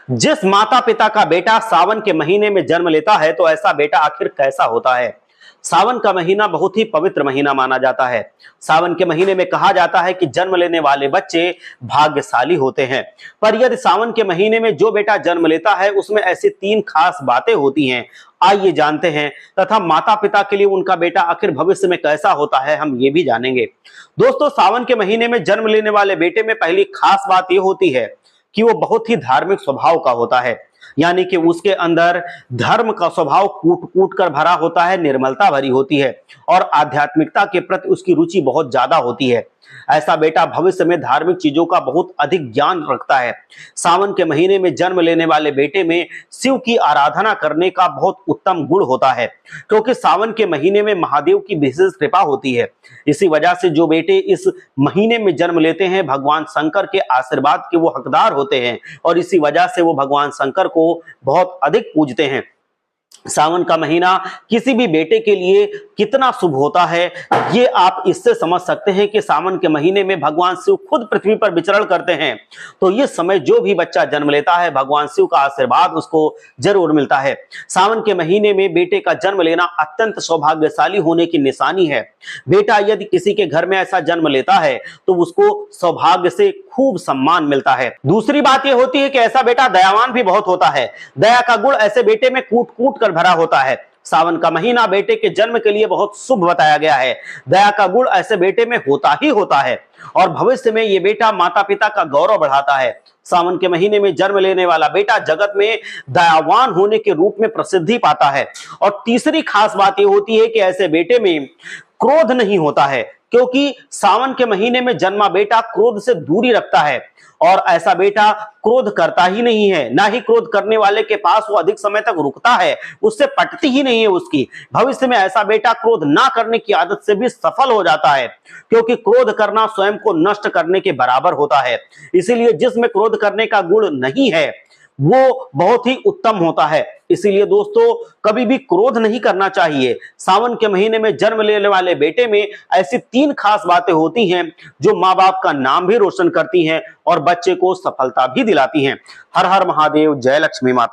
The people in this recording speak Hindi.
जिस माता पिता का बेटा सावन के महीने में जन्म लेता है तो ऐसा बेटा आखिर कैसा होता है। सावन का महीना बहुत ही पवित्र महीना माना जाता है। सावन के महीने में कहा जाता है कि जन्म लेने वाले बच्चे भाग्यशाली होते हैं। पर यदि सावन के महीने में जो बेटा जन्म लेता है उसमें ऐसी तीन खास बातें होती हैं। आइए जानते हैं तथा माता पिता के लिए उनका बेटा आखिर भविष्य में कैसा होता है हम ये भी जानेंगे। दोस्तों, सावन के महीने में जन्म लेने वाले बेटे में पहली खास बात यह होती है कि वो बहुत ही धार्मिक स्वभाव का होता है। यानी कि उसके अंदर धर्म का स्वभाव कूट कूट कर भरा होता है, निर्मलता भरी होती है और आध्यात्मिकता के प्रति उसकी रुचि बहुत ज्यादा होती है। ऐसा बेटा भविष्य में धार्मिक चीजों का बहुत अधिक ज्ञान रखता है। सावन के महीने में जन्म लेने वाले बेटे में शिव की आराधना करने का बहुत उत्तम गुण होता है, क्योंकि सावन के महीने में महादेव की विशेष कृपा होती है। इसी वजह से जो बेटे इस महीने में जन्म लेते हैं भगवान शंकर के आशीर्वाद के वो हकदार होते हैं और इसी वजह से वो भगवान शंकर को बहुत अधिक पूजते हैं। सावन का महीना किसी भी बेटे के लिए कितना शुभ होता है ये आप इससे समझ सकते हैं कि सावन के महीने में भगवान शिव खुद पृथ्वी पर विचरण करते हैं। तो ये समय जो भी बच्चा जन्म लेता है भगवान शिव का आशीर्वाद उसको जरूर मिलता है। सावन के महीने में बेटे का जन्म लेना अत्यंत सौभाग्यशाली होने की निशानी है। बेटा यदि किसी के घर में ऐसा जन्म लेता है तो उसको सौभाग्य से खूब सम्मान मिलता है। दूसरी बात यह होती है कि ऐसा बेटा दयावान भी बहुत होता है। दया का गुण ऐसे बेटे में कूट कूट कर भरा होता है। सावन का महीना बेटे के जन्म के लिए बहुत शुभ बताया गया है। दया का गुण ऐसे बेटे में होता ही होता है और भविष्य में ये बेटा माता पिता का गौरव बढ़ाता है। सावन के महीने में जन्म लेने वाला बेटा जगत में दयावान होने के रूप में प्रसिद्धि पाता है। और तीसरी खास बात यह होती है कि ऐसे बेटे में क्रोध नहीं होता है, क्योंकि सावन के महीने में जन्मा बेटा क्रोध से दूरी रखता है और ऐसा बेटा क्रोध करता ही नहीं है। ना ही क्रोध करने वाले के पास वो अधिक समय तक रुकता है, उससे पटती ही नहीं है उसकी। भविष्य में ऐसा बेटा क्रोध ना करने की आदत से भी सफल हो जाता है, क्योंकि क्रोध करना स्वयं को नष्ट करने के बराबर होता है। इसीलिए जिसमें क्रोध करने का गुण नहीं है वो बहुत ही उत्तम होता है। इसीलिए दोस्तों, कभी भी क्रोध नहीं करना चाहिए। सावन के महीने में जन्म लेने वाले बेटे में ऐसी तीन खास बातें होती हैं जो माँ बाप का नाम भी रोशन करती हैं और बच्चे को सफलता भी दिलाती हैं। हर हर महादेव, जय लक्ष्मी माता।